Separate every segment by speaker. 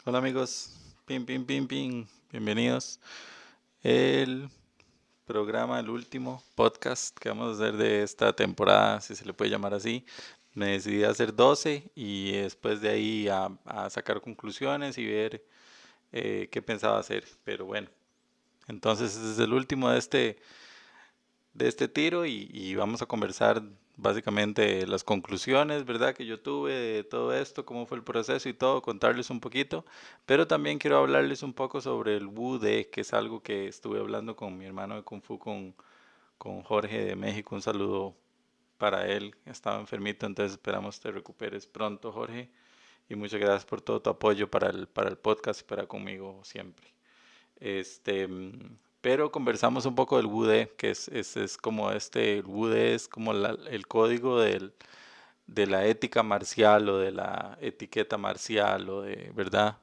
Speaker 1: Hola amigos, bienvenidos. El programa, el último podcast que vamos a hacer de esta temporada, si se le puede llamar así. Me decidí a hacer 12 y después de ahí a sacar conclusiones y ver qué pensaba hacer. Pero bueno, entonces este es el último de este tiro y vamos a conversar básicamente las conclusiones, ¿verdad? Que yo tuve de todo esto, cómo fue el proceso y todo, contarles un poquito, pero también quiero hablarles un poco sobre el Wu-De, que es algo que estuve hablando con mi hermano de Kung Fu, con Jorge de México. Un saludo para él, estaba enfermito, entonces esperamos te recuperes pronto, Jorge, y muchas gracias por todo tu apoyo para el podcast y para conmigo siempre. Pero conversamos un poco del WUDE, que es como el WUDE es como el código de la ética marcial o de la etiqueta marcial o de, ¿verdad?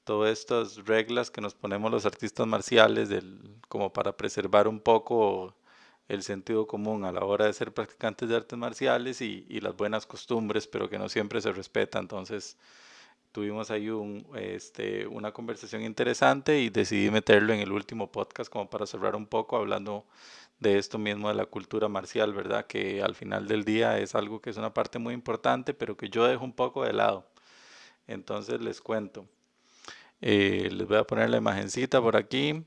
Speaker 1: Todas estas reglas que nos ponemos los artistas marciales como para preservar un poco el sentido común a la hora de ser practicantes de artes marciales y las buenas costumbres, pero que no siempre se respeta. Entonces, tuvimos ahí una conversación interesante y decidí meterlo en el último podcast como para cerrar un poco hablando de esto mismo de la cultura marcial, ¿verdad? Que al final del día es algo que es una parte muy importante, pero que yo dejo un poco de lado. Entonces les cuento. Les voy a poner la imagencita por aquí.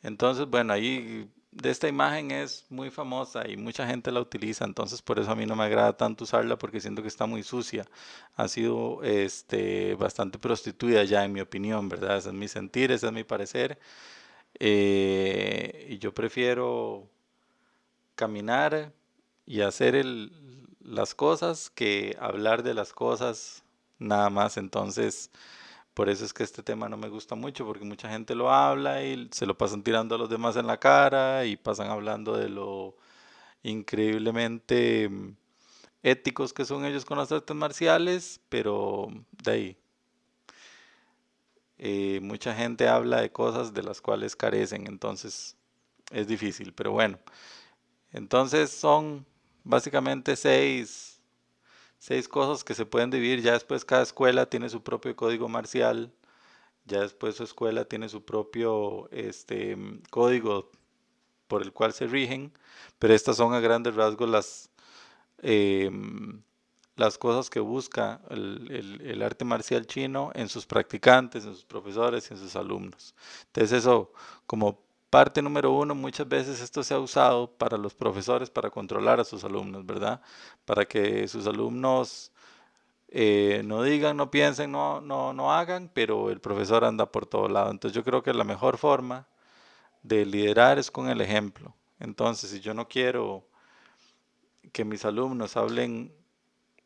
Speaker 1: Entonces, bueno, ahí de esta imagen es muy famosa y mucha gente la utiliza, entonces por eso a mí no me agrada tanto usarla porque siento que está muy sucia. Ha sido bastante prostituida ya en mi opinión, ¿verdad? Ese es mi sentir, ese es mi parecer. Y yo prefiero caminar y hacer las cosas que hablar de las cosas nada más. Entonces, por eso es que este tema no me gusta mucho, porque mucha gente lo habla y se lo pasan tirando a los demás en la cara y pasan hablando de lo increíblemente éticos que son ellos con las artes marciales, pero de ahí, mucha gente habla de cosas de las cuales carecen, entonces es difícil, pero bueno, entonces son básicamente seis cosas que se pueden dividir, ya después cada escuela tiene su propio código marcial. Ya después su escuela tiene su propio código por el cual se rigen, pero estas son a grandes rasgos las cosas que busca el arte marcial chino en sus practicantes, en sus profesores y en sus alumnos. Entonces eso, como parte número uno, muchas veces esto se ha usado para los profesores para controlar a sus alumnos, ¿verdad? Para que sus alumnos no digan, no piensen, no hagan, pero el profesor anda por todo lado. Entonces yo creo que la mejor forma de liderar es con el ejemplo. Entonces, si yo no quiero que mis alumnos hablen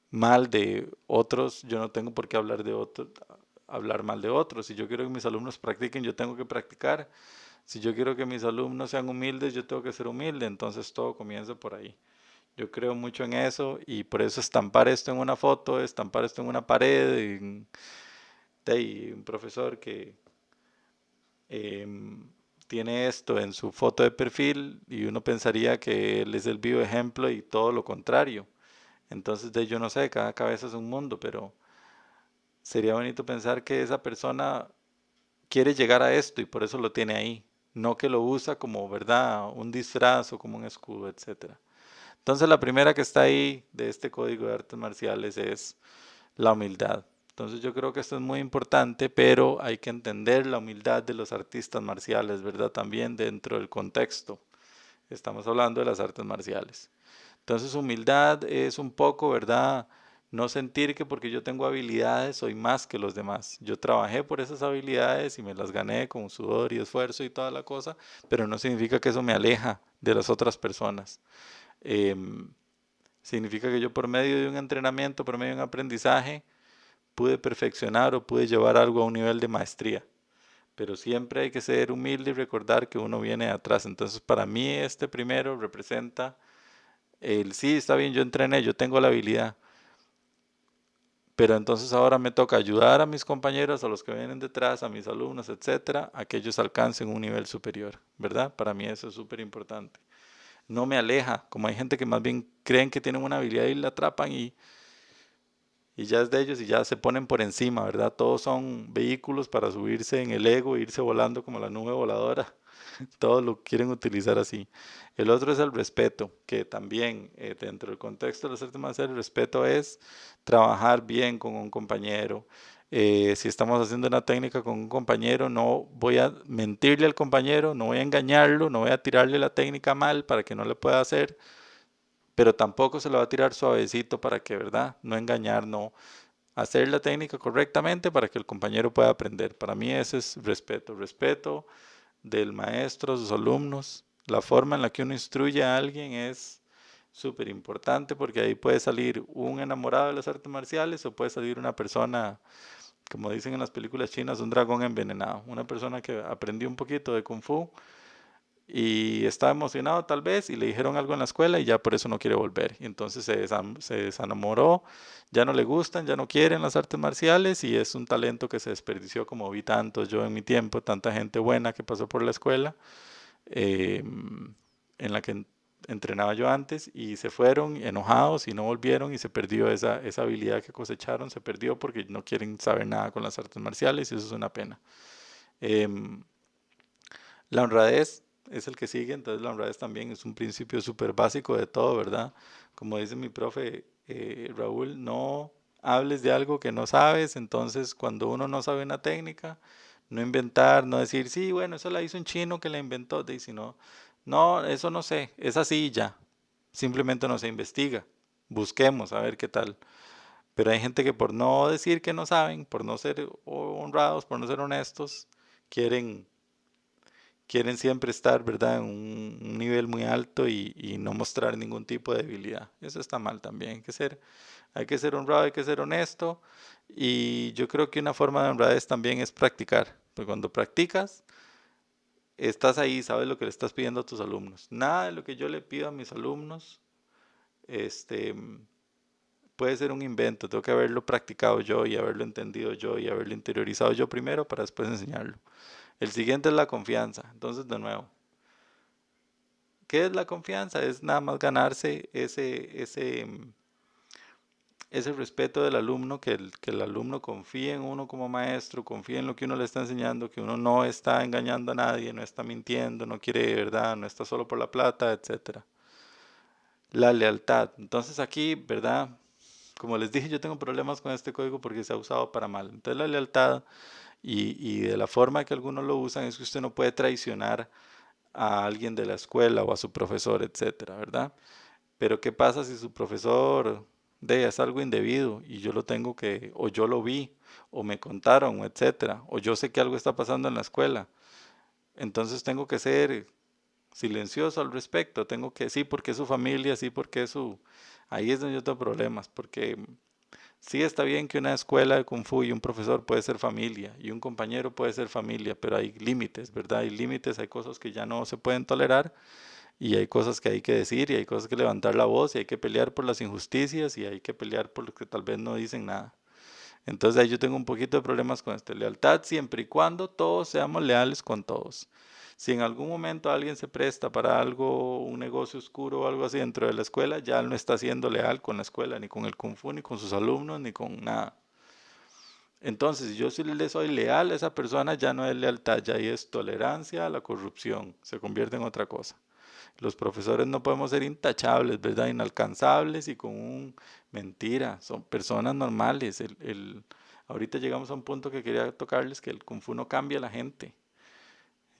Speaker 1: mal de otros, yo no tengo por qué hablar mal de otros. Si yo quiero que mis alumnos practiquen, yo tengo que practicar. Si yo quiero que mis alumnos sean humildes, yo tengo que ser humilde. Entonces todo comienza por ahí. Yo creo mucho en eso y por eso estampar esto en una foto, estampar esto en una pared, un profesor que em, tiene esto en su foto de perfil y uno pensaría que él es el vivo ejemplo y todo lo contrario. Entonces, yo no sé, cada cabeza es un mundo, pero sería bonito pensar que esa persona quiere llegar a esto y por eso lo tiene ahí, no que lo usa como, ¿verdad?, un disfraz o como un escudo, etcétera. Entonces, la primera que está ahí de este código de artes marciales es la humildad. Entonces yo creo que esto es muy importante, pero hay que entender la humildad de los artistas marciales, ¿verdad? También dentro del contexto. Estamos hablando de las artes marciales. Entonces humildad es un poco, ¿verdad? No sentir que porque yo tengo habilidades soy más que los demás. Yo trabajé por esas habilidades y me las gané con sudor y esfuerzo y toda la cosa, pero no significa que eso me aleja de las otras personas. Em, Significa que yo por medio de un entrenamiento, por medio de un aprendizaje, pude perfeccionar o pude llevar algo a un nivel de maestría. Pero siempre hay que ser humilde y recordar que uno viene de atrás. Entonces, para mí este primero representa sí, está bien, yo entrené, yo tengo la habilidad, pero entonces ahora me toca ayudar a mis compañeros, a los que vienen detrás, a mis alumnos, etcétera, a que ellos alcancen un nivel superior, ¿verdad? Para mí eso es súper importante. No me aleja, como hay gente que más bien creen que tienen una habilidad y la atrapan y ya es de ellos y ya se ponen por encima, ¿verdad? Todos son vehículos para subirse en el ego e irse volando como la nube voladora. Todos lo quieren utilizar así. El otro es el respeto, que también dentro del contexto de las artes marciales, el respeto es trabajar bien con un compañero. Si estamos haciendo una técnica con un compañero, no voy a mentirle al compañero, no voy a engañarlo, no voy a tirarle la técnica mal para que no le pueda hacer, pero tampoco se lo va a tirar suavecito para que, ¿verdad? No engañar, no hacer la técnica correctamente para que el compañero pueda aprender. Para mí ese es respeto, respeto del maestro a sus alumnos. La forma en la que uno instruye a alguien es súper importante porque ahí puede salir un enamorado de las artes marciales o puede salir una persona, como dicen en las películas chinas, un dragón envenenado. Una persona que aprendió un poquito de kung fu y está emocionado tal vez y le dijeron algo en la escuela y ya por eso no quiere volver. Y entonces se desenamoró, ya no le gustan, ya no quieren las artes marciales y es un talento que se desperdició como vi tantos yo en mi tiempo, tanta gente buena que pasó por la escuela eh, en la que entrenaba yo antes y se fueron enojados y no volvieron y se perdió esa habilidad que cosecharon, se perdió porque no quieren saber nada con las artes marciales y eso es una pena. Em, la honradez es el que sigue, entonces la honradez también es un principio súper básico de todo, ¿verdad? Como dice mi profe Raúl, no hables de algo que no sabes, entonces cuando uno no sabe una técnica, no inventar, no decir, sí, bueno, eso la hizo un chino que la inventó, sino, no, eso no sé, es así y ya, simplemente no se investiga, busquemos a ver qué tal. Pero hay gente que por no decir que no saben, por no ser honrados, por no ser honestos, quieren quieren siempre estar, ¿verdad?, en un nivel muy alto y no mostrar ningún tipo de debilidad. Eso está mal también. Hay que ser honrado, hay que ser honesto. Y yo creo que una forma de honradez también es practicar. Porque cuando practicas, estás ahí, sabes lo que le estás pidiendo a tus alumnos. Nada de lo que yo le pido a mis alumnos, este, puede ser un invento. Tengo que haberlo practicado yo y haberlo entendido yo y haberlo interiorizado yo primero para después enseñarlo. El siguiente es la confianza. Entonces, de nuevo, ¿qué es la confianza? Es nada más ganarse ese respeto del alumno, que el alumno confíe en uno como maestro, confíe en lo que uno le está enseñando, que uno no está engañando a nadie, no está mintiendo, no quiere de verdad, no está solo por la plata, etcétera. La lealtad. Entonces aquí, ¿verdad? Como les dije, yo tengo problemas con este código porque se ha usado para mal. Entonces la lealtad y de la forma que algunos lo usan es que usted no puede traicionar a alguien de la escuela o a su profesor, etcétera, ¿verdad? Pero ¿qué pasa si su profesor es algo indebido y yo lo tengo que, o yo lo vi, o me contaron, etcétera, o yo sé que algo está pasando en la escuela? Entonces tengo que ser silencioso al respecto, tengo que, sí, porque es su familia, sí, porque es su... Ahí es donde yo tengo problemas, porque sí está bien que una escuela de Kung Fu y un profesor puede ser familia y un compañero puede ser familia, pero hay límites, ¿verdad? Hay límites, hay cosas que ya no se pueden tolerar y hay cosas que hay que decir y hay cosas que levantar la voz y hay que pelear por las injusticias y hay que pelear por los que tal vez no dicen nada. Entonces ahí yo tengo un poquito de problemas con esto. Lealtad siempre y cuando todos seamos leales con todos. Si en algún momento alguien se presta para algo, un negocio oscuro o algo así dentro de la escuela, ya él no está siendo leal con la escuela, ni con el Kung Fu, ni con sus alumnos, ni con nada. Entonces, si yo sí le soy leal a esa persona, ya no es lealtad, ya ahí es tolerancia a la corrupción, se convierte en otra cosa. Los profesores no podemos ser intachables, ¿verdad? Inalcanzables y con un... Mentira, son personas normales. Ahorita llegamos a un punto que quería tocarles que el Kung Fu no cambia a la gente.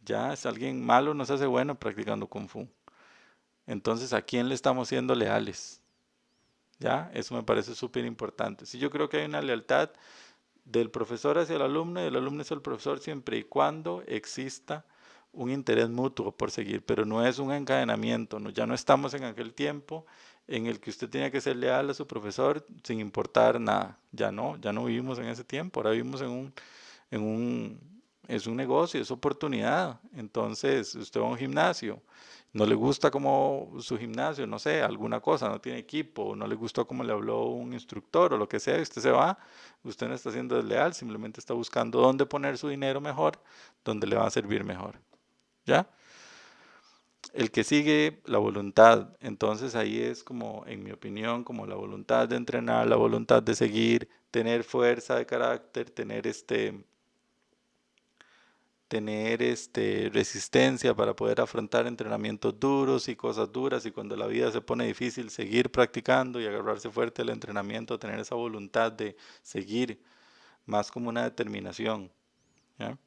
Speaker 1: Ya, es alguien malo, no se hace bueno practicando Kung Fu. Entonces, ¿a quién le estamos siendo leales? Ya, eso me parece súper importante. Sí, yo creo que hay una lealtad del profesor hacia el alumno y del alumno hacia el profesor siempre y cuando exista un interés mutuo por seguir, pero no es un encadenamiento, ¿no? Ya no estamos en aquel tiempo en el que usted tenía que ser leal a su profesor sin importar nada. Ya no vivimos en ese tiempo, ahora vivimos en un, es un negocio, es oportunidad. Entonces, usted va a un gimnasio, no le gusta como su gimnasio, no sé, alguna cosa, no tiene equipo, no le gustó como le habló un instructor o lo que sea, usted se va, usted no está siendo desleal, simplemente está buscando dónde poner su dinero mejor, donde le va a servir mejor. ¿Ya? El que sigue, la voluntad. Entonces ahí es como, en mi opinión, como la voluntad de entrenar, la voluntad de seguir, tener fuerza de carácter, tener resistencia para poder afrontar entrenamientos duros y cosas duras y cuando la vida se pone difícil seguir practicando y agarrarse fuerte al entrenamiento, tener esa voluntad de seguir más como una determinación. ¿Ya?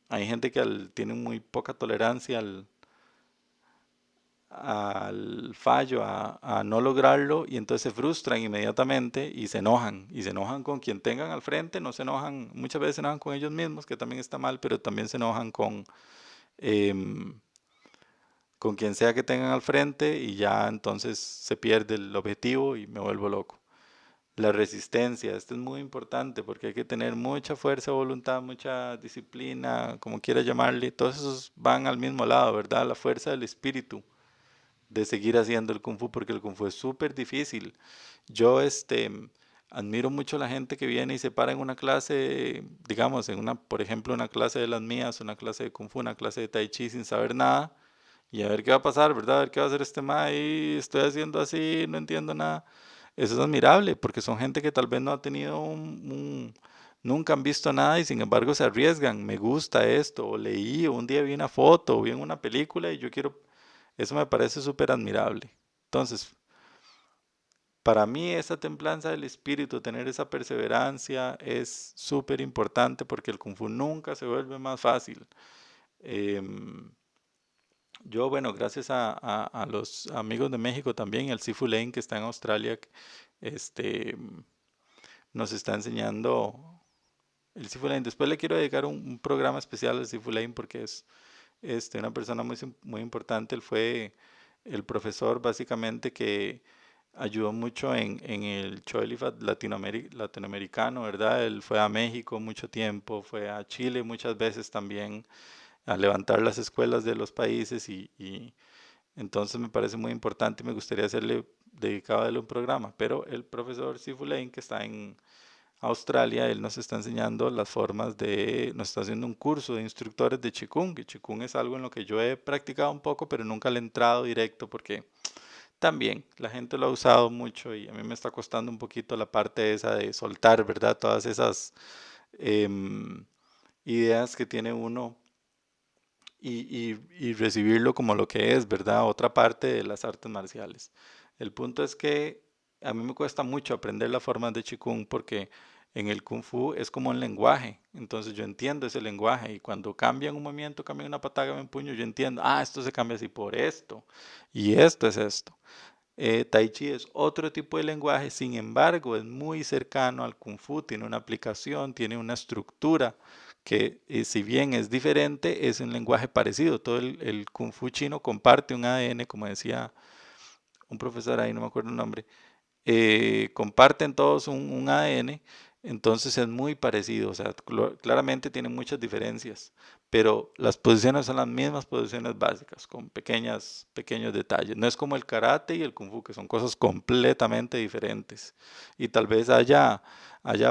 Speaker 1: Hay gente que tiene muy poca tolerancia al fallo, a no lograrlo y entonces se frustran inmediatamente y se enojan con quien tengan al frente, no se enojan, muchas veces se enojan con ellos mismos, que también está mal, pero también se enojan em, con quien sea que tengan al frente y ya entonces se pierde el objetivo y me vuelvo loco. La resistencia, esto es muy importante porque hay que tener mucha fuerza de voluntad, mucha disciplina, como quiera llamarle, todos esos van al mismo lado, ¿verdad? La fuerza del espíritu de seguir haciendo el kung fu porque el kung fu es súper difícil. Yo admiro mucho a la gente que viene y se para en una clase, digamos, por ejemplo, una clase de las mías, una clase de kung fu, una clase de tai chi sin saber nada y a ver qué va a pasar, ¿verdad? A ver qué va a hacer este ma y estoy haciendo así, no entiendo nada. Eso es admirable porque son gente que tal vez no ha tenido nunca han visto nada y sin embargo se arriesgan. Me gusta esto, o leí, o un día vi una foto, o vi en una película y yo quiero, eso me parece súper admirable. Entonces, para mí esa templanza del espíritu, tener esa perseverancia es súper importante porque el kung fu nunca se vuelve más fácil. Em, yo, bueno, gracias a los amigos de México también, el Sifu Lane que está en Australia, este, nos está enseñando el Sifu Lane. Después le quiero dedicar un programa especial al Sifu Lane porque es una persona muy importante. Él fue el profesor básicamente que ayudó mucho en el Choelifat latinoamericano, ¿verdad? Él fue a México mucho tiempo, fue a Chile muchas veces también a levantar las escuelas de los países y entonces me parece muy importante y me gustaría dedicado a él un programa, pero el profesor Sifu Lane que está en Australia, él nos está enseñando las formas nos está haciendo un curso de instructores de Qigong, que Qigong es algo en lo que yo he practicado un poco, pero nunca le he entrado directo porque también la gente lo ha usado mucho y a mí me está costando un poquito la parte esa de soltar, ¿verdad? Todas esas em, ideas que tiene uno y recibirlo como lo que es, ¿verdad? Otra parte de las artes marciales. El punto es que a mí me cuesta mucho aprender las formas de Qigong porque en el Kung Fu es como un lenguaje, entonces yo entiendo ese lenguaje y cuando cambian un movimiento, cambian una patada, cambian un puño, yo entiendo, esto se cambia así por esto y esto es esto. Tai Chi es otro tipo de lenguaje, sin embargo, es muy cercano al Kung Fu, tiene una aplicación, tiene una estructura que si bien es diferente, es un lenguaje parecido. Todo el Kung Fu chino comparte un ADN, como decía un profesor ahí, no me acuerdo el nombre, comparten todos un ADN, entonces es muy parecido, o sea, claramente tienen muchas diferencias, pero las posiciones son las mismas posiciones básicas, con pequeños detalles. No es como el karate y el kung fu, que son cosas completamente diferentes. Y tal vez haya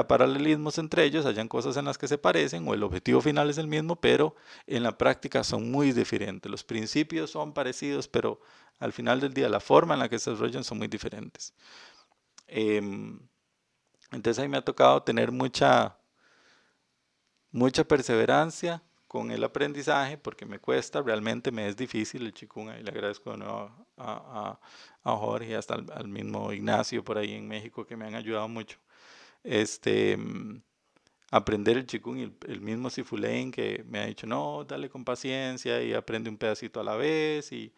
Speaker 1: paralelismos entre ellos, hayan cosas en las que se parecen, o el objetivo final es el mismo, pero en la práctica son muy diferentes. Los principios son parecidos, pero al final del día la forma en la que se desarrollan son muy diferentes. Em, entonces ahí me ha tocado tener mucha perseverancia con el aprendizaje porque me cuesta, realmente me es difícil el Qigong, ahí le agradezco de nuevo a Jorge, hasta al mismo Ignacio por ahí en México que me han ayudado mucho. Este, mm, aprender el Qigong y el mismo Sifu Lane que me ha dicho, no, dale con paciencia y aprende un pedacito a la vez y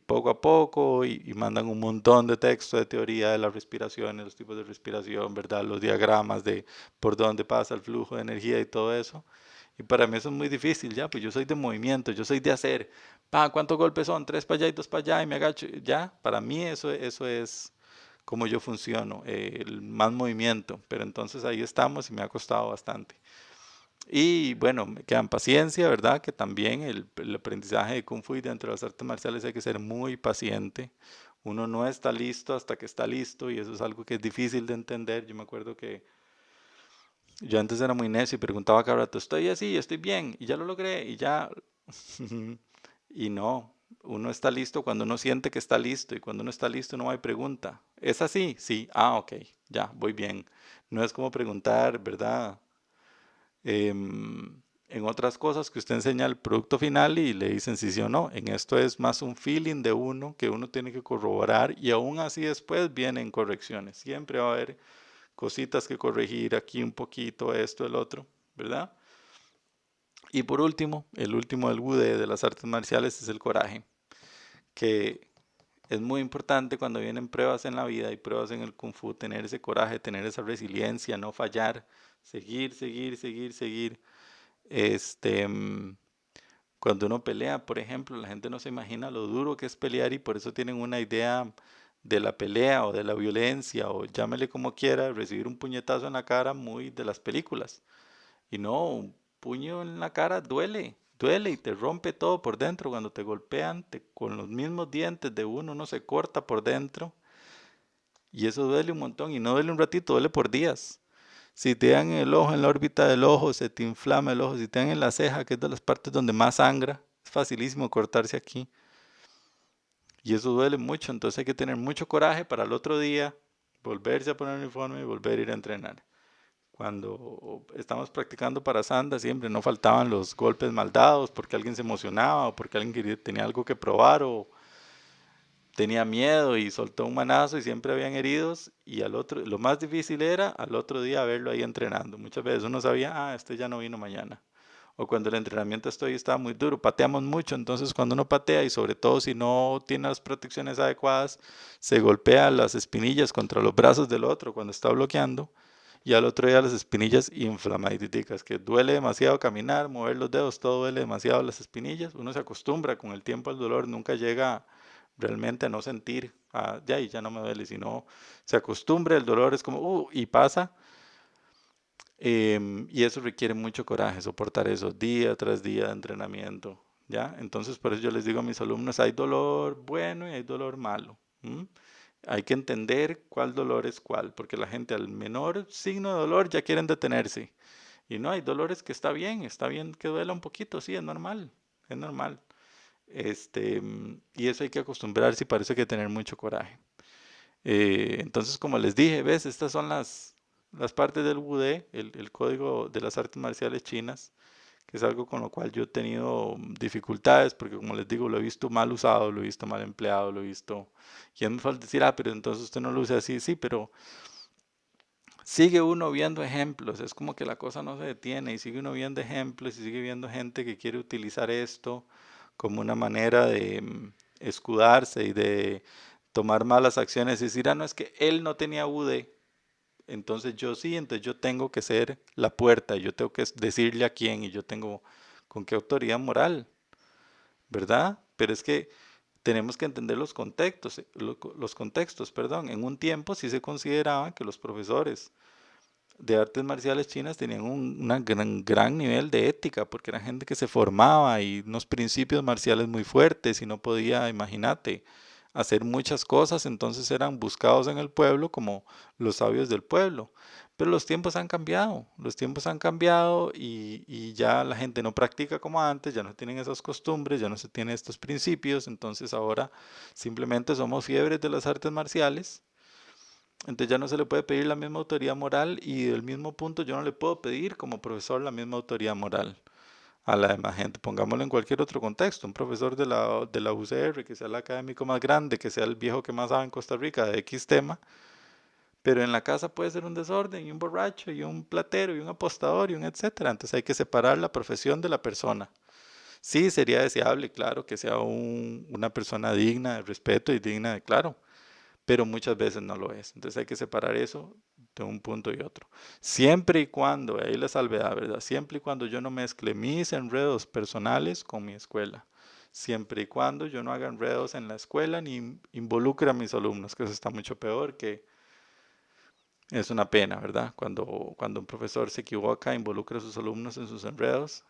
Speaker 1: poco a poco y mandan un montón de texto de teoría de las respiraciones, los tipos de respiración, ¿verdad? Los diagramas de por dónde pasa el flujo de energía y todo eso. Y para mí eso es muy difícil, ya, pues yo soy de movimiento, yo soy de hacer, ¿cuántos golpes son? Tres para allá y dos para allá y me agacho, ya, para mí eso es como yo funciono, el más movimiento, pero entonces ahí estamos y me ha costado bastante. Y bueno, me quedan paciencia, ¿verdad? Que también el aprendizaje de Kung Fu y dentro de las artes marciales hay que ser muy paciente. Uno no está listo hasta que está listo y eso es algo que es difícil de entender. Yo me acuerdo que yo antes era muy necio y preguntaba cada rato, estoy así, estoy bien, y ya lo logré, y ya. Y no, uno está listo cuando uno siente que está listo y cuando uno está listo no hay pregunta. ¿Es así? Sí. Ah, ok, ya, voy bien. No es como preguntar, ¿verdad? En otras cosas que usted enseña el producto final y le dicen si sí o no. En esto es más un feeling de uno que uno tiene que corroborar y aún así después vienen correcciones. Siempre va a haber cositas que corregir, aquí un poquito, esto, el otro, ¿verdad? Y por último, el último del Wudé de las artes marciales es el coraje, que es muy importante cuando vienen pruebas en la vida y pruebas en el Kung Fu, tener ese coraje, tener esa resiliencia, no fallar, seguir, seguir, seguir, seguir. Este, mm, Cuando uno pelea, por ejemplo, la gente no se imagina lo duro que es pelear y por eso tienen una idea de la pelea o de la violencia o llámele como quiera, recibir un puñetazo en la cara muy de las películas. Y no, un puño en la cara duele, duele y te rompe todo por dentro. Cuando te golpean, con los mismos dientes de uno se corta por dentro y eso duele un montón y no duele un ratito, duele por días. Si te dan en el ojo, en la órbita del ojo, se te inflama el ojo. Si te dan en la ceja, que es de las partes donde más sangra, es facilísimo cortarse aquí. Y eso duele mucho, entonces hay que tener mucho coraje para el otro día volverse a poner el uniforme y volver a ir a entrenar. Cuando estamos practicando para Sanda, siempre no faltaban los golpes mal dados porque alguien se emocionaba o porque alguien tenía algo que probar o tenía miedo y soltó un manazo y siempre habían heridos y al otro, lo más difícil era al otro día verlo ahí entrenando. Muchas veces uno sabía, este ya no vino mañana. O cuando el entrenamiento estaba muy duro, pateamos mucho, entonces cuando uno patea y sobre todo si no tiene las protecciones adecuadas, se golpea las espinillas contra los brazos del otro cuando está bloqueando y al otro día las espinillas inflamadas, que duele demasiado caminar, mover los dedos, todo duele demasiado las espinillas. Uno se acostumbra con el tiempo al dolor, nunca llega realmente a no sentir, ya no me duele, sino se acostumbra, el dolor es como, y pasa. Y eso requiere mucho coraje, soportar eso día tras día de entrenamiento, ¿ya? Entonces, por eso yo les digo a mis alumnos, hay dolor bueno y hay dolor malo. ¿M? Hay que entender cuál dolor es cuál, porque la gente al menor signo de dolor ya quieren detenerse. Y no, hay dolores que está bien que duela un poquito, sí, es normal, es normal. Y eso hay que acostumbrarse y parece que tener mucho coraje. Entonces, como les dije, ves, estas son las partes del Wudé, el código de las artes marciales chinas, que es algo con lo cual yo he tenido dificultades, porque como les digo, lo he visto mal usado, lo he visto mal empleado, lo he visto... Y es muy fácil decir, pero entonces usted no lo usa así, sí, pero sigue uno viendo ejemplos, es como que la cosa no se detiene y sigue uno viendo ejemplos y sigue viendo gente que quiere utilizar esto como una manera de escudarse y de tomar malas acciones y decir, no, es que él no tenía UD, entonces yo sí, entonces yo tengo que ser la puerta, yo tengo que decirle a quién y yo tengo con qué autoridad moral, ¿verdad? Pero es que tenemos que entender los contextos, los contextos, perdón. En un tiempo sí se consideraba que los profesores de artes marciales chinas tenían un gran nivel de ética, porque era gente que se formaba y unos principios marciales muy fuertes y no podía, imagínate, hacer muchas cosas, entonces eran buscados en el pueblo como los sabios del pueblo. Pero los tiempos han cambiado y ya la gente no practica como antes, ya no tienen esas costumbres, ya no se tienen estos principios, entonces ahora simplemente somos fiebres de las artes marciales, entonces ya no se le puede pedir la misma autoridad moral y del mismo punto yo no le puedo pedir como profesor la misma autoridad moral a la demás gente. Pongámoslo en cualquier otro contexto, un profesor de la UCR, que sea el académico más grande, que sea el viejo que más sabe en Costa Rica de X tema, pero en la casa puede ser un desorden y un borracho y un platero y un apostador y un etcétera. Entonces hay que separar la profesión de la persona. Sí, sería deseable, claro, que sea una persona digna de respeto y digna de, claro, pero muchas veces no lo es. Entonces hay que separar eso de un punto y otro. Siempre y cuando, ahí la salvedad, ¿verdad? Siempre y cuando yo no mezcle mis enredos personales con mi escuela. Siempre y cuando yo no haga enredos en la escuela ni involucre a mis alumnos, que eso está mucho peor, que es una pena, ¿verdad? Cuando un profesor se equivoca, involucra a sus alumnos en sus enredos,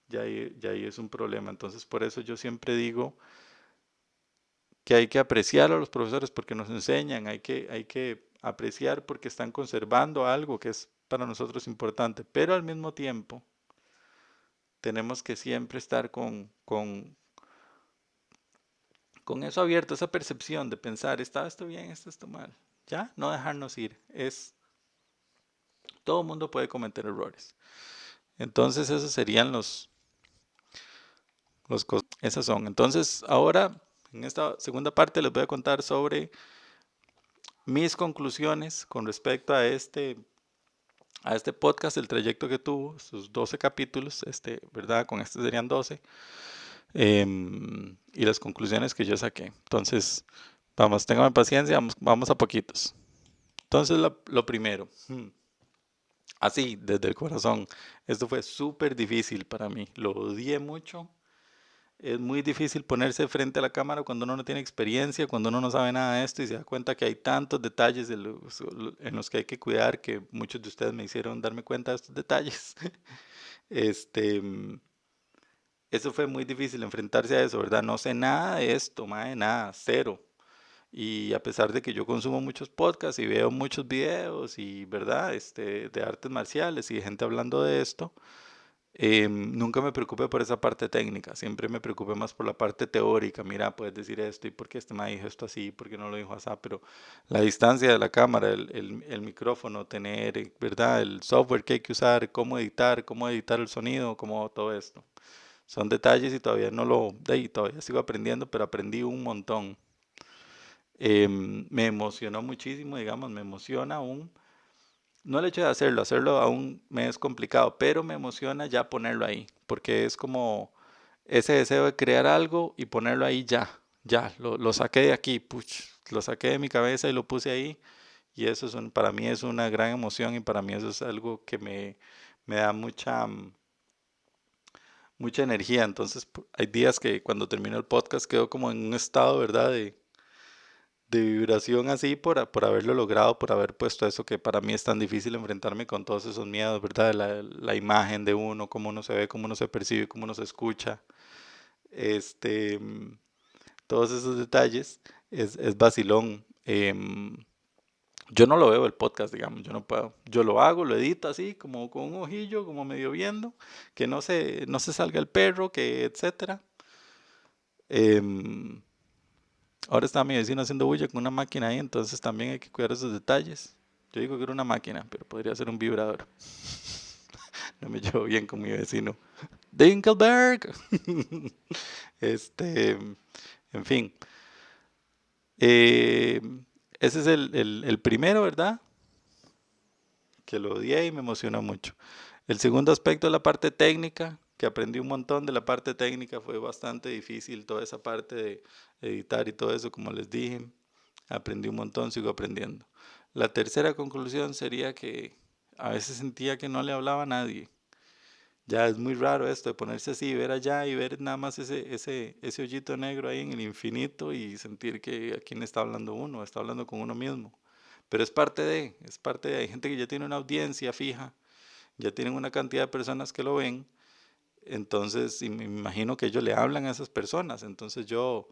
Speaker 1: ya ahí es un problema. Entonces por eso yo siempre digo que hay que apreciar a los profesores porque nos enseñan, hay que apreciar porque están conservando algo que es para nosotros importante, pero al mismo tiempo tenemos que siempre estar con eso abierto, esa percepción de pensar, ¿está esto bien, está mal? Ya, no dejarnos ir. Todo el mundo puede cometer errores. Entonces, esos serían esas son. Entonces, ahora, en esta segunda parte, les voy a contar sobre mis conclusiones con respecto a este podcast, el trayecto que tuvo, sus 12 capítulos, ¿verdad? Con este serían 12, y las conclusiones que yo saqué. Entonces, vamos, ténganme paciencia, vamos a poquitos. Entonces, lo primero, así, desde el corazón, esto fue súper difícil para mí, lo odié mucho. Es muy difícil ponerse frente a la cámara cuando uno no tiene experiencia, cuando uno no sabe nada de esto y se da cuenta que hay tantos detalles en los que hay que cuidar que muchos de ustedes me hicieron darme cuenta de estos detalles. Este, mm, Eso fue muy difícil enfrentarse a eso, ¿verdad? No sé nada de esto, mae, nada, cero. Y a pesar de que yo consumo muchos podcasts y veo muchos videos y, ¿verdad? De artes marciales y de gente hablando de esto, nunca me preocupé por esa parte técnica, siempre me preocupé más por la parte teórica. Mira, puedes decir esto y por qué este me dijo esto así, por qué no lo dijo así, pero la distancia de la cámara, el micrófono, tener, ¿verdad? El software que hay que usar, cómo editar el sonido, cómo todo esto. Son detalles y todavía no todavía sigo aprendiendo, pero aprendí un montón. Me emocionó muchísimo, digamos, me emociona aún. No el hecho de hacerlo aún me es complicado, pero me emociona ya ponerlo ahí, porque es como ese deseo de crear algo y ponerlo ahí ya, lo saqué de aquí, puch, lo saqué de mi cabeza y lo puse ahí, y eso para mí es una gran emoción y para mí eso es algo que me da mucha energía. Entonces, hay días que cuando termino el podcast quedo como en un estado, ¿verdad? De vibración así por haberlo logrado, por haber puesto eso que para mí es tan difícil enfrentarme con todos esos miedos, ¿verdad? La imagen de uno, cómo uno se ve, cómo uno se percibe, cómo uno se escucha, este, mm, todos esos detalles, es vacilón. Yo no lo veo el podcast, digamos, yo no puedo. Yo lo hago, lo edito así, como con un ojillo, como medio viendo, que no se salga el perro, que etcétera. Em, Ahora está mi vecino haciendo bulla con una máquina ahí, entonces también hay que cuidar esos detalles. Yo digo que era una máquina, pero podría ser un vibrador. No me llevo bien con mi vecino. Dinkelberg. Este, en fin. Eh, Ese es el primero, ¿verdad? Que lo odié y me emocionó mucho. El segundo aspecto es la parte técnica, que aprendí un montón de la parte técnica, fue bastante difícil toda esa parte de editar y todo eso, como les dije. Aprendí un montón, sigo aprendiendo. La tercera conclusión sería que a veces sentía que no le hablaba a nadie. Ya es muy raro esto de ponerse así, ver allá y ver nada más ese hoyito negro ahí en el infinito y sentir que a quién está hablando uno, está hablando con uno mismo. Pero hay gente que ya tiene una audiencia fija, ya tienen una cantidad de personas que lo ven, entonces y me imagino que ellos le hablan a esas personas. Entonces yo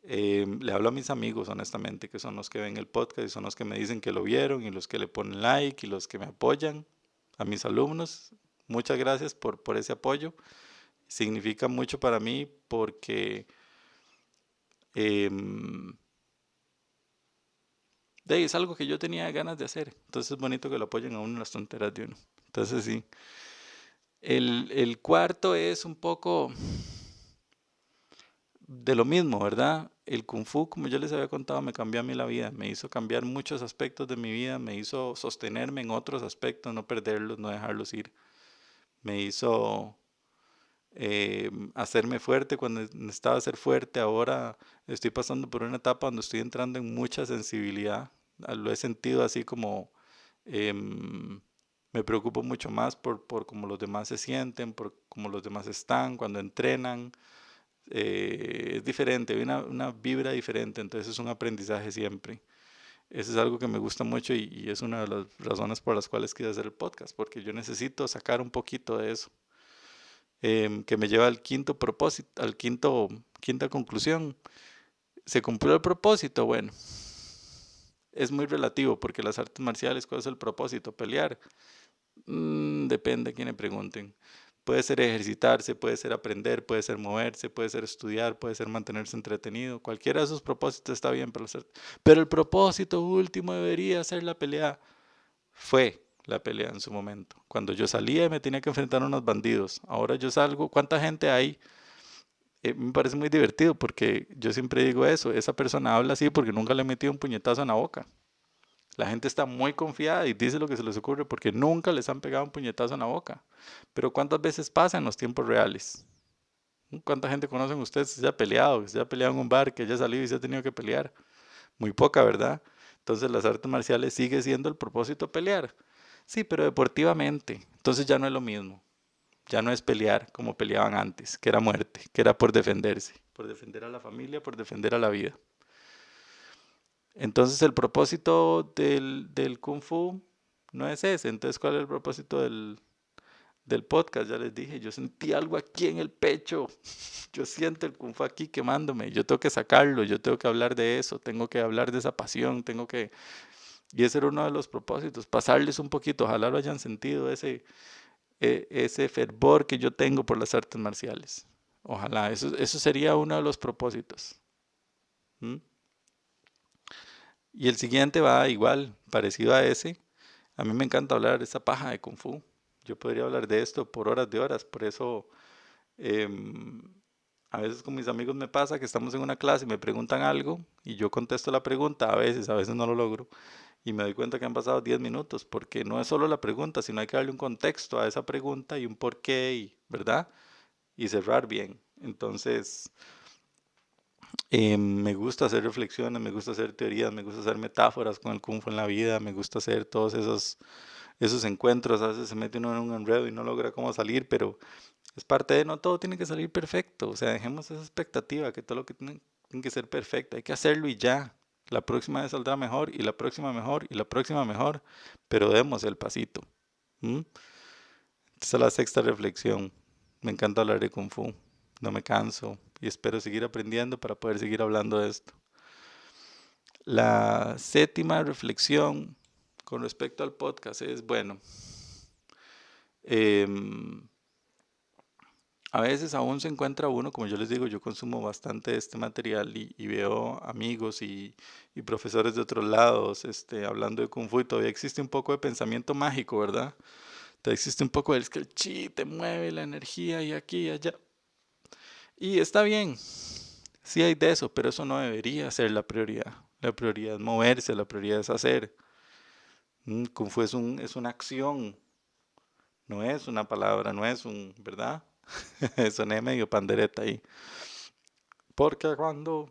Speaker 1: le hablo a mis amigos, honestamente, que son los que ven el podcast y son los que me dicen que lo vieron y los que le ponen like y los que me apoyan. A mis alumnos, muchas gracias por ese apoyo. Significa mucho para mí porque em, es algo que yo tenía ganas de hacer. Entonces es bonito que lo apoyen a uno en las tonteras de uno. Entonces sí. El cuarto es un poco de lo mismo, ¿verdad? El Kung Fu, como yo les había contado, me cambió a mí la vida, me hizo cambiar muchos aspectos de mi vida, me hizo sostenerme en otros aspectos, no perderlos, no dejarlos ir, me hizo hacerme fuerte cuando necesitaba ser fuerte. Ahora estoy pasando por una etapa donde estoy entrando en mucha sensibilidad, lo he sentido así como em, me preocupo mucho más por cómo los demás se sienten, por cómo los demás están cuando entrenan. Es diferente, hay una vibra diferente, entonces es un aprendizaje siempre. Eso es algo que me gusta mucho y es una de las razones por las cuales quiero hacer el podcast, porque yo necesito sacar un poquito de eso, que me lleva al quinto propósito, quinta conclusión. ¿Se cumplió el propósito? Bueno, es muy relativo porque las artes marciales, ¿cuál es el propósito? Pelear. Depende a quién le pregunten. Puede ser ejercitarse, puede ser aprender, puede ser moverse, puede ser estudiar, puede ser mantenerse entretenido. Cualquiera de esos propósitos está bien para hacer. Pero el propósito último debería ser la pelea. Fue la pelea en su momento. Cuando yo salía me tenía que enfrentar a unos bandidos. Ahora yo salgo, ¿cuánta gente hay? Me parece muy divertido porque yo siempre digo eso, esa persona habla así porque nunca le he metido un puñetazo en la boca. La gente está muy confiada y dice lo que se les ocurre porque nunca les han pegado un puñetazo en la boca. Pero ¿cuántas veces pasa en los tiempos reales? ¿Cuánta gente conocen ustedes que se haya peleado, que se haya peleado en un bar, que haya salido y se ha tenido que pelear? Muy poca, ¿verdad? Entonces las artes marciales sigue siendo el propósito pelear. Sí, pero deportivamente. Entonces ya no es lo mismo. Ya no es pelear como peleaban antes, que era muerte, que era por defenderse, por defender a la familia, por defender a la vida. Entonces el propósito del Kung Fu no es ese. Entonces, ¿cuál es el propósito del podcast? Ya les dije, yo sentí algo aquí en el pecho. Yo siento el Kung Fu aquí quemándome. Yo tengo que sacarlo, yo tengo que hablar de eso, tengo que hablar de esa pasión, tengo que... Y ese era uno de los propósitos, pasarles un poquito, ojalá lo hayan sentido, ese fervor que yo tengo por las artes marciales. Ojalá, eso sería uno de los propósitos. ¿Mm? Y el siguiente va igual, parecido a ese. A mí me encanta hablar de esa paja de Kung Fu. Yo podría hablar de esto por horas de horas. Por eso, em, a veces con mis amigos me pasa que estamos en una clase y me preguntan algo y yo contesto la pregunta. A veces no lo logro. Y me doy cuenta que han pasado 10 minutos porque no es solo la pregunta, sino hay que darle un contexto a esa pregunta y un porqué, ¿verdad? Y cerrar bien. Entonces, me gusta hacer reflexiones, me gusta hacer teorías, me gusta hacer metáforas con el Kung Fu en la vida, me gusta hacer todos esos encuentros. A veces se mete uno en un enredo y no logra cómo salir, pero es parte de no todo tiene que salir perfecto. O sea, dejemos esa expectativa que todo lo que tiene que ser perfecto, hay que hacerlo y ya. La próxima vez saldrá mejor y la próxima mejor y la próxima mejor, pero demos el pasito. ¿Mm? Esta es la sexta reflexión. Me encanta hablar de Kung Fu. No me canso y espero seguir aprendiendo para poder seguir hablando de esto. La séptima reflexión con respecto al podcast es, bueno, em, a veces aún se encuentra uno, como yo les digo, yo consumo bastante este material y veo amigos y profesores de otros lados hablando de Kung Fu y todavía existe un poco de pensamiento mágico, ¿verdad? Todavía existe un poco de es que el chi te mueve la energía y aquí y allá. Y está bien, sí hay de eso, pero eso no debería ser la prioridad. La prioridad es moverse, la prioridad es hacer. Kung Fu es una acción, no es una palabra, no es ¿verdad? Soné medio pandereta ahí. Porque cuando...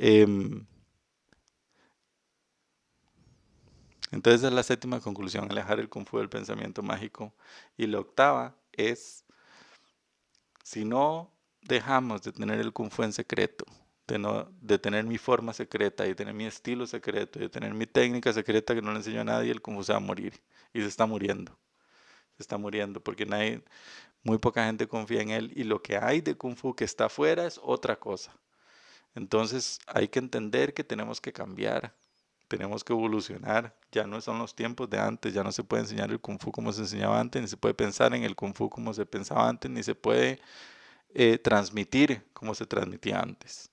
Speaker 1: Em, entonces es la séptima conclusión, alejar el Kung Fu del pensamiento mágico. Y la octava es, si no dejamos de tener el Kung Fu en secreto, de tener mi forma secreta y tener mi estilo secreto y de tener mi técnica secreta que no le enseño a nadie, el Kung Fu se va a morir. Y se está muriendo. Se está muriendo porque muy poca gente confía en él y lo que hay de Kung Fu que está afuera es otra cosa. Entonces hay que entender que tenemos que cambiar, tenemos que evolucionar. Ya no son los tiempos de antes, ya no se puede enseñar el Kung Fu como se enseñaba antes, ni se puede pensar en el Kung Fu como se pensaba antes, ni se puede transmitir como se transmitía antes.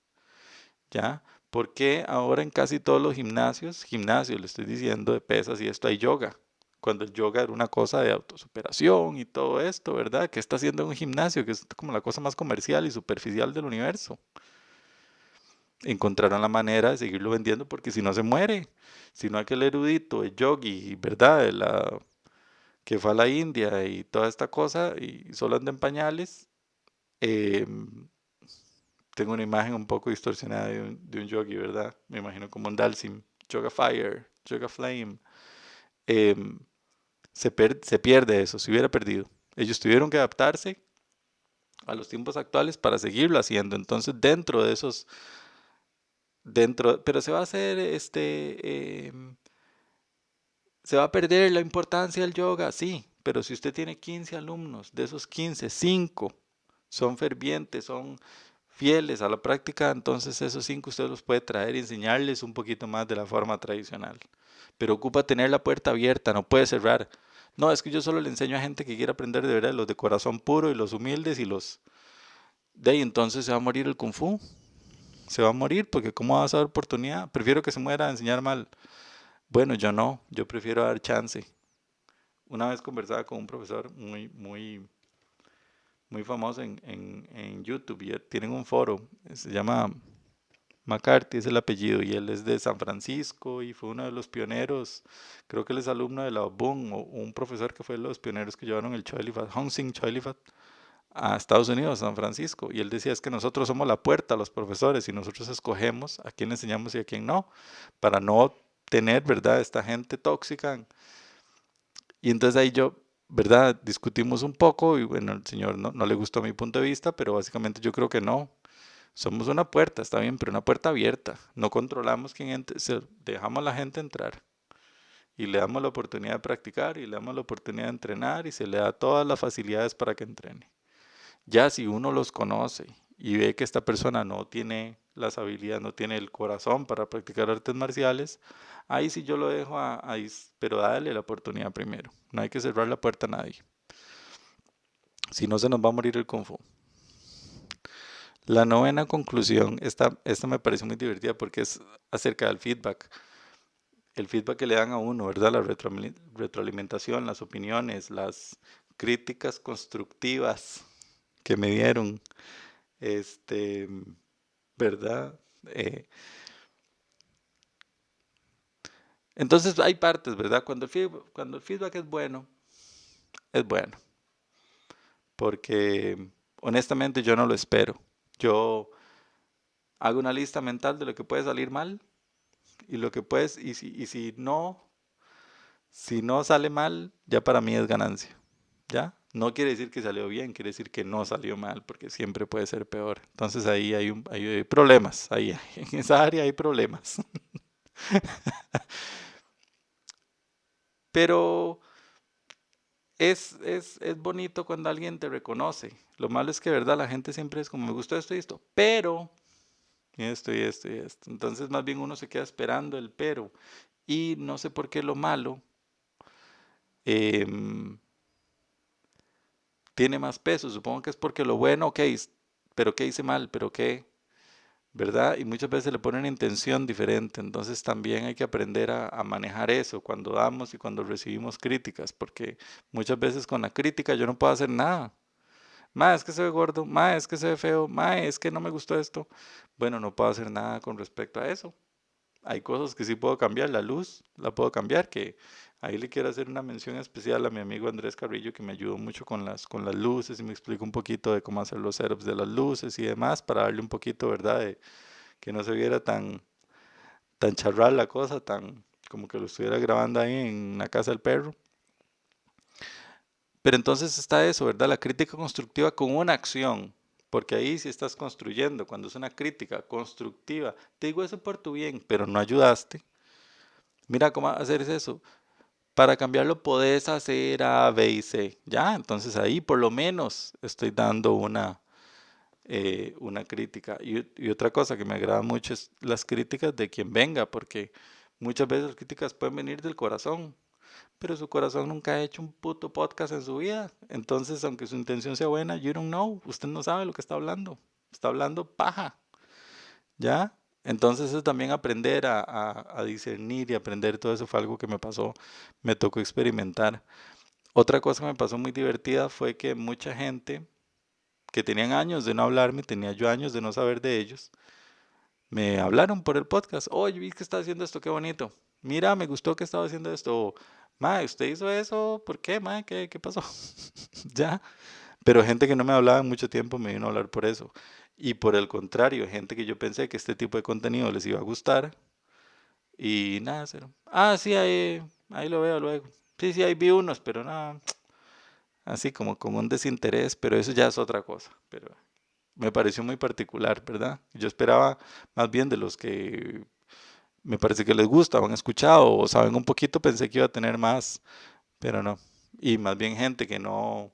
Speaker 1: ¿Ya? Porque ahora en casi todos los gimnasios, le estoy diciendo, de pesas y esto, hay yoga. Cuando el yoga era una cosa de autosuperación y todo esto, ¿verdad? ¿Qué está haciendo un gimnasio? Que es como la cosa más comercial y superficial del universo. Encontraron la manera de seguirlo vendiendo porque si no se muere. Si no aquel erudito, el yogi, ¿verdad? Que fue a la India y toda esta cosa y solo anda en pañales. em, Tengo una imagen un poco distorsionada de un yogi, ¿verdad? Me imagino como un Dalsim, Yoga Fire, Yoga Flame. em, se pierde eso, se hubiera perdido. Ellos tuvieron que adaptarse a los tiempos actuales para seguirlo haciendo. Entonces, pero se va a hacer, se va a perder la importancia del yoga, sí, pero si usted tiene 15 alumnos, de esos 15, 5 son fervientes, son fieles a la práctica, entonces esos 5 usted los puede traer y enseñarles un poquito más de la forma tradicional. Pero ocupa tener la puerta abierta, no puede cerrar. No, es que yo solo le enseño a gente que quiere aprender de verdad, los de corazón puro y los humildes y los... De ahí entonces se va a morir el Kung Fu. Se va a morir porque ¿cómo vas a dar oportunidad? Prefiero que se muera a enseñar mal. Bueno, yo no, yo prefiero dar chance. Una vez conversaba con un profesor muy famoso en YouTube y tienen un foro, se llama McCarthy, es el apellido, y él es de San Francisco y fue uno de los pioneros, creo que él es alumno de la OBUN o un profesor que fue de los pioneros que llevaron el Choilifat, Hong Sing Choilifat a Estados Unidos, a San Francisco, y él decía es que nosotros somos la puerta, los profesores, y nosotros escogemos a quién le enseñamos y a quién no, para no tener, ¿verdad?, esta gente tóxica. Y entonces ahí yo, ¿verdad? Discutimos un poco y bueno, el señor no le gustó mi punto de vista, pero básicamente yo creo que no. Somos una puerta, está bien, pero una puerta abierta. No controlamos quién entre, dejamos a la gente entrar y le damos la oportunidad de practicar y le damos la oportunidad de entrenar y se le da todas las facilidades para que entrene. Ya si uno los conoce y ve que esta persona no tiene las habilidades, no tiene el corazón para practicar artes marciales, ahí sí yo lo dejo ahí, pero dale la oportunidad primero. No hay que cerrar la puerta a nadie. Si no, se nos va a morir el Kung Fu. La novena conclusión, esta me parece muy divertida porque es acerca del feedback. El feedback que le dan a uno, ¿verdad? La retroalimentación, las opiniones, las críticas constructivas que me dieron, este, ¿verdad? Eh, entonces hay partes, ¿verdad? Cuando el feedback es bueno, porque honestamente yo no lo espero. Yo hago una lista mental de lo que puede salir mal y lo que puedes, si no sale mal, ya para mí es ganancia, ¿ya? No quiere decir que salió bien, quiere decir que no salió mal, porque siempre puede ser peor. Entonces ahí hay problemas, ahí en esa área hay problemas. Pero es bonito cuando alguien te reconoce. Lo malo es que, ¿verdad? La gente siempre es como, me gustó esto y esto, pero esto y esto y esto. Entonces más bien uno se queda esperando el pero. Y no sé por qué lo malo em, tiene más peso. Supongo que es porque lo bueno, ok, pero qué hice mal, pero qué, ¿verdad? Y muchas veces le ponen intención diferente. Entonces también hay que aprender a manejar eso cuando damos y cuando recibimos críticas, porque muchas veces con la crítica yo no puedo hacer nada. Ma, es que se ve gordo, ma, es que se ve feo, ma, es que no me gustó esto. Bueno, no puedo hacer nada con respecto a eso. Hay cosas que sí puedo cambiar, la luz la puedo cambiar, que ahí le quiero hacer una mención especial a mi amigo Andrés Carrillo, que me ayudó mucho con las luces y me explicó un poquito de cómo hacer los setups de las luces y demás, para darle un poquito, ¿verdad? De que no se viera tan charral la cosa, tan como que lo estuviera grabando ahí en la casa del perro. Pero entonces está eso, ¿verdad? La crítica constructiva con una acción, porque ahí sí estás construyendo. Cuando es una crítica constructiva, te digo eso por tu bien, pero no ayudaste. Mira cómo hacer eso. Para cambiarlo podés hacer A, B y C. Ya, entonces ahí por lo menos estoy dando una crítica. Y otra cosa que me agrada mucho es las críticas de quien venga, porque muchas veces las críticas pueden venir del corazón, pero su corazón nunca ha hecho un puto podcast en su vida. Entonces, aunque su intención sea buena, you don't know. Usted no sabe lo que está hablando. Está hablando paja, ¿ya? Entonces, es también aprender a discernir y aprender todo eso fue algo que me pasó, me tocó experimentar. Otra cosa que me pasó muy divertida fue que mucha gente que tenían años de no hablarme, tenía yo años de no saber de ellos, me hablaron por el podcast. Oye, vi que está haciendo esto, qué bonito. Mira, me gustó que estaba haciendo esto. Ma, ¿usted hizo eso? ¿Por qué, ma? ¿Qué pasó? Ya. Pero gente que no me hablaba en mucho tiempo me vino a hablar por eso. Y por el contrario, gente que yo pensé que este tipo de contenido les iba a gustar. Y nada, cero. Ah, sí, ahí lo veo luego. Sí, sí, ahí vi unos, pero nada. Así como con un desinterés, pero eso ya es otra cosa. Pero me pareció muy particular, ¿verdad? Yo esperaba más bien de los que me parece que les gusta o han escuchado o saben un poquito, pensé que iba a tener más, pero no. Y más bien gente que no,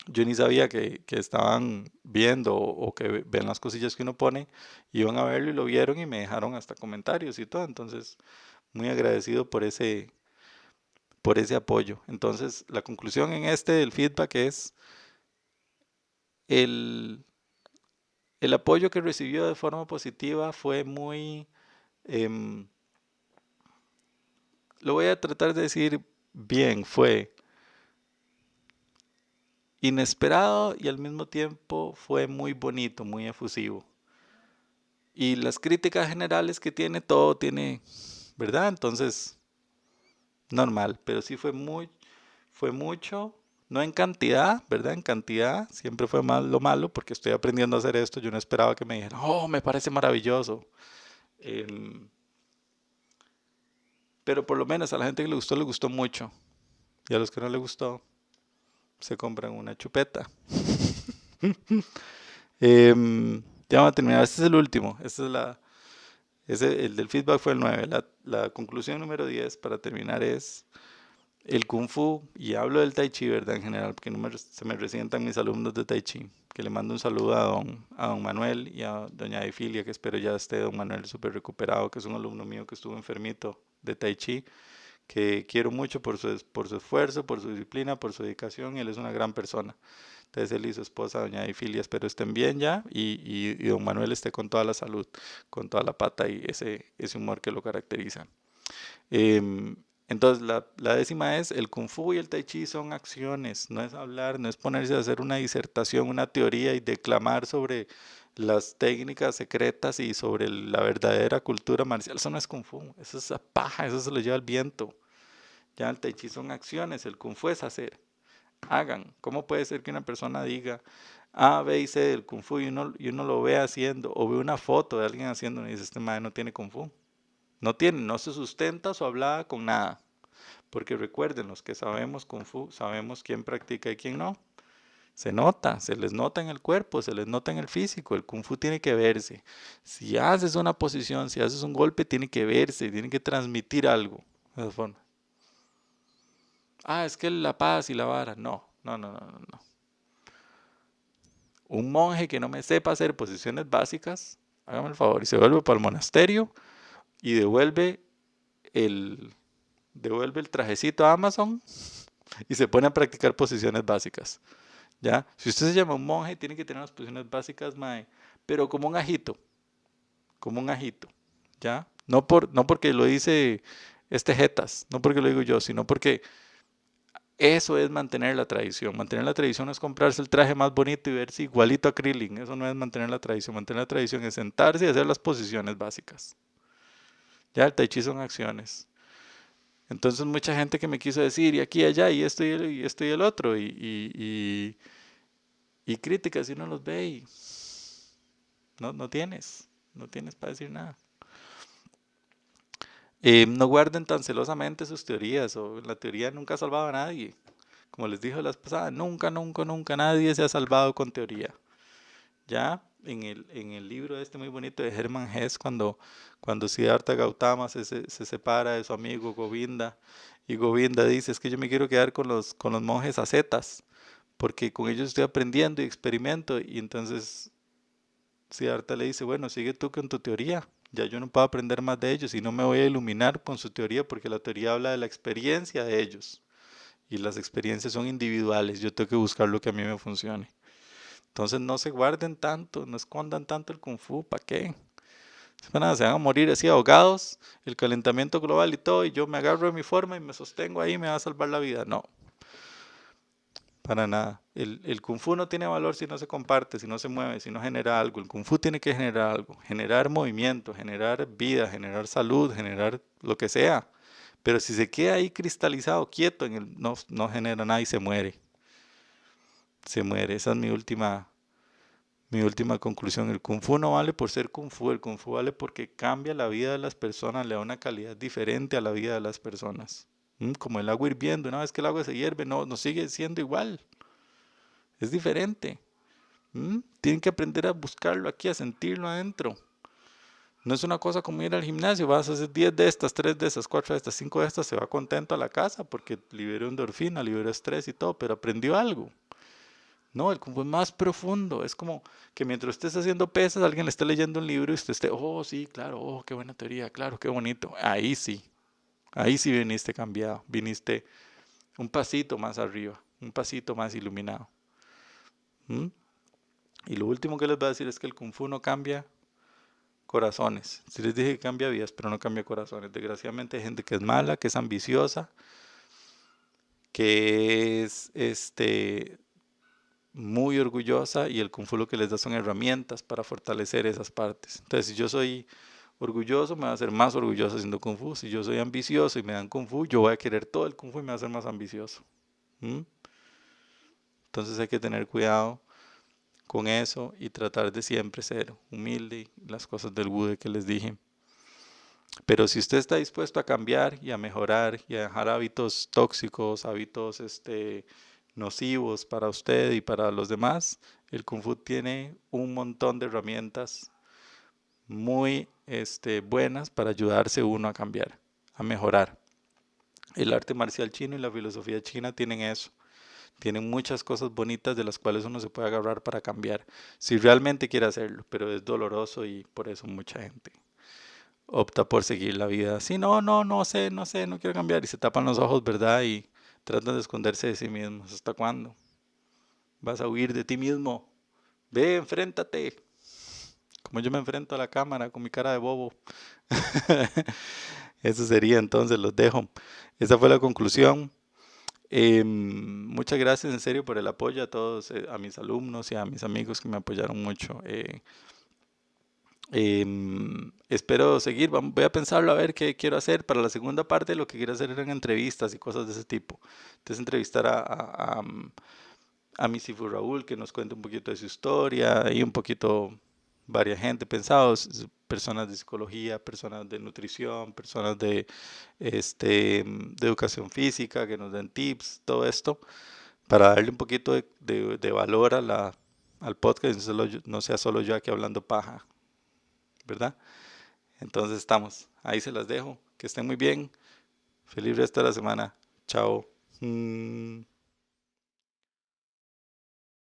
Speaker 1: yo ni sabía que estaban viendo o que ven las cosillas que uno pone, iban a verlo y lo vieron y me dejaron hasta comentarios y todo. Entonces, muy agradecido por ese apoyo. Entonces, la conclusión en este del feedback es el, el apoyo que recibió de forma positiva fue muy, em, lo voy a tratar de decir bien, fue inesperado y al mismo tiempo fue muy bonito, muy efusivo. Y las críticas generales que tiene, todo tiene, ¿verdad? Entonces, normal, pero sí fue mucho, no en cantidad, ¿verdad? En cantidad, siempre fue más lo malo, porque estoy aprendiendo a hacer esto, yo no esperaba que me dijeran, oh, me parece maravilloso. Em, pero por lo menos a la gente que le gustó mucho, y a los que no le gustó, se compran una chupeta. Ya vamos a terminar, este es el último, el del feedback fue el 9. La conclusión número 10 para terminar es el Kung Fu, y hablo del Tai Chi, ¿verdad? En general, porque no se me resientan mis alumnos de Tai Chi. Que le mando un saludo a don Manuel y a doña Edifilia, que espero ya esté don Manuel súper recuperado, que es un alumno mío que estuvo enfermito de Tai Chi, que quiero mucho por su esfuerzo, por su disciplina, por su dedicación, y él es una gran persona. Entonces él y su esposa, doña Edifilia, espero estén bien ya, y don Manuel esté con toda la salud, con toda la pata y ese humor que lo caracteriza. Em, entonces, la décima es, el Kung Fu y el Tai Chi son acciones, no es hablar, no es ponerse a hacer una disertación, una teoría y declamar sobre las técnicas secretas y sobre la verdadera cultura marcial. Eso no es Kung Fu, eso es paja, eso se lo lleva el viento. Ya el Tai Chi son acciones, el Kung Fu es hacer. Hagan. ¿Cómo puede ser que una persona diga A, B y C del Kung Fu y uno lo ve haciendo o ve una foto de alguien haciendo y dice, este madre no tiene Kung Fu? No se sustenta su hablada con nada. Porque recuerden, los que sabemos Kung Fu, sabemos quién practica y quién no. Se nota, se les nota en el cuerpo, se les nota en el físico. El Kung Fu tiene que verse. Si haces una posición, si haces un golpe, tiene que verse, tiene que transmitir algo. De esa forma. Ah, es que la paz y la vara. No, no, no, no, no, no. Un monje que no me sepa hacer posiciones básicas, hágame el favor, y se vuelve para el monasterio y el, devuelve el trajecito a Amazon y se pone a practicar posiciones básicas. ¿Ya? Si usted se llama un monje, tiene que tener las posiciones básicas, mae, pero como un ajito, ¿ya? No porque lo dice este Jetas, no porque lo digo yo, sino porque eso es mantener la tradición. Mantener la tradición no es comprarse el traje más bonito y verse igualito a Krillin. Eso no es mantener la tradición. Mantener la tradición es sentarse y hacer las posiciones básicas. Ya el Tai Chi son acciones. Entonces mucha gente que me quiso decir, y aquí y allá, y esto y el otro, y críticas, y uno los ve y no tienes para decir nada. No guarden tan celosamente sus teorías, o la teoría nunca ha salvado a nadie. Como les dije la vez pasada, nunca, nunca, nunca nadie se ha salvado con teoría. Ya en el libro este muy bonito de Hermann Hesse, cuando Siddhartha Gautama se separa de su amigo Govinda, y Govinda dice, es que yo me quiero quedar con los monjes ascetas, porque con ellos estoy aprendiendo y experimento, y entonces Siddhartha le dice, bueno, sigue tú con tu teoría, ya yo no puedo aprender más de ellos y no me voy a iluminar con su teoría, porque la teoría habla de la experiencia de ellos, y las experiencias son individuales, yo tengo que buscar lo que a mí me funcione. Entonces no se guarden tanto, no escondan tanto el Kung Fu, ¿para qué? Se van a morir así ahogados, el calentamiento global y todo, y yo me agarro de mi forma y me sostengo ahí y me va a salvar la vida. No, para nada. El Kung Fu no tiene valor si no se comparte, si no se mueve, si no genera algo. El Kung Fu tiene que generar algo, generar movimiento, generar vida, generar salud, generar lo que sea. Pero si se queda ahí cristalizado, quieto, no genera nada y se muere. Se muere. Esa es mi última conclusión. El Kung Fu no vale por ser Kung Fu, el Kung Fu vale porque cambia la vida de las personas, le da una calidad diferente a la vida de las personas. Como el agua hirviendo, una vez que el agua se hierve, no sigue siendo igual, es diferente. Tienen que aprender a buscarlo aquí, a sentirlo adentro. No es una cosa como ir al gimnasio, vas a hacer 10 de estas, 3 de estas, 4 de estas, 5 de estas, se va contento a la casa porque liberó endorfina, liberó estrés y todo, pero aprendió algo. No, el Kung Fu es más profundo. Es como que mientras usted está haciendo pesas, alguien le está leyendo un libro y usted esté, oh, sí, claro, oh, qué buena teoría, claro, qué bonito. Ahí sí. Ahí sí viniste cambiado, viniste un pasito más arriba, un pasito más iluminado. ¿Mm? Y lo último que les voy a decir es que el Kung Fu no cambia corazones. Si les dije que cambia vidas, pero no cambia corazones. Desgraciadamente hay gente que es mala, que es ambiciosa, que es muy orgullosa y el Kung Fu lo que les da son herramientas para fortalecer esas partes. Entonces, si yo soy orgulloso, me va a hacer más orgulloso haciendo Kung Fu. Si yo soy ambicioso y me dan Kung Fu, yo voy a querer todo el Kung Fu y me va a hacer más ambicioso. ¿Mm? Entonces hay que tener cuidado con eso y tratar de siempre ser humilde, las cosas del Buda que les dije. Pero si usted está dispuesto a cambiar y a mejorar y a dejar hábitos tóxicos, hábitos nocivos para usted y para los demás, el Kung Fu tiene un montón de herramientas muy buenas para ayudarse uno a cambiar, a mejorar. El arte marcial chino y la filosofía china tienen eso. Tienen muchas cosas bonitas de las cuales uno se puede agarrar para cambiar, si realmente quiere hacerlo, pero es doloroso y por eso mucha gente opta por seguir la vida así. No, no, no sé, no sé, no quiero cambiar. Y se tapan los ojos, ¿verdad? Y tratan de esconderse de sí mismos. ¿Hasta cuándo? Vas a huir de ti mismo. Ve, enfréntate. Como yo me enfrento a la cámara con mi cara de bobo. Eso sería entonces, los dejo. Esa fue la conclusión. Muchas gracias en serio por el apoyo a todos, a mis alumnos y a mis amigos que me apoyaron mucho. Espero seguir, voy a pensarlo a ver qué quiero hacer. Para la segunda parte lo que quiero hacer eran entrevistas y cosas de ese tipo. Entonces entrevistar a mi Sifu Raúl que nos cuente un poquito de su historia y un poquito varias gente pensados, personas de psicología, personas de nutrición, personas de educación física que nos den tips, todo esto, para darle un poquito de valor al podcast y no sea solo yo aquí hablando paja, ¿verdad? Entonces estamos, ahí se las dejo, que estén muy bien, feliz resto de la semana, chao.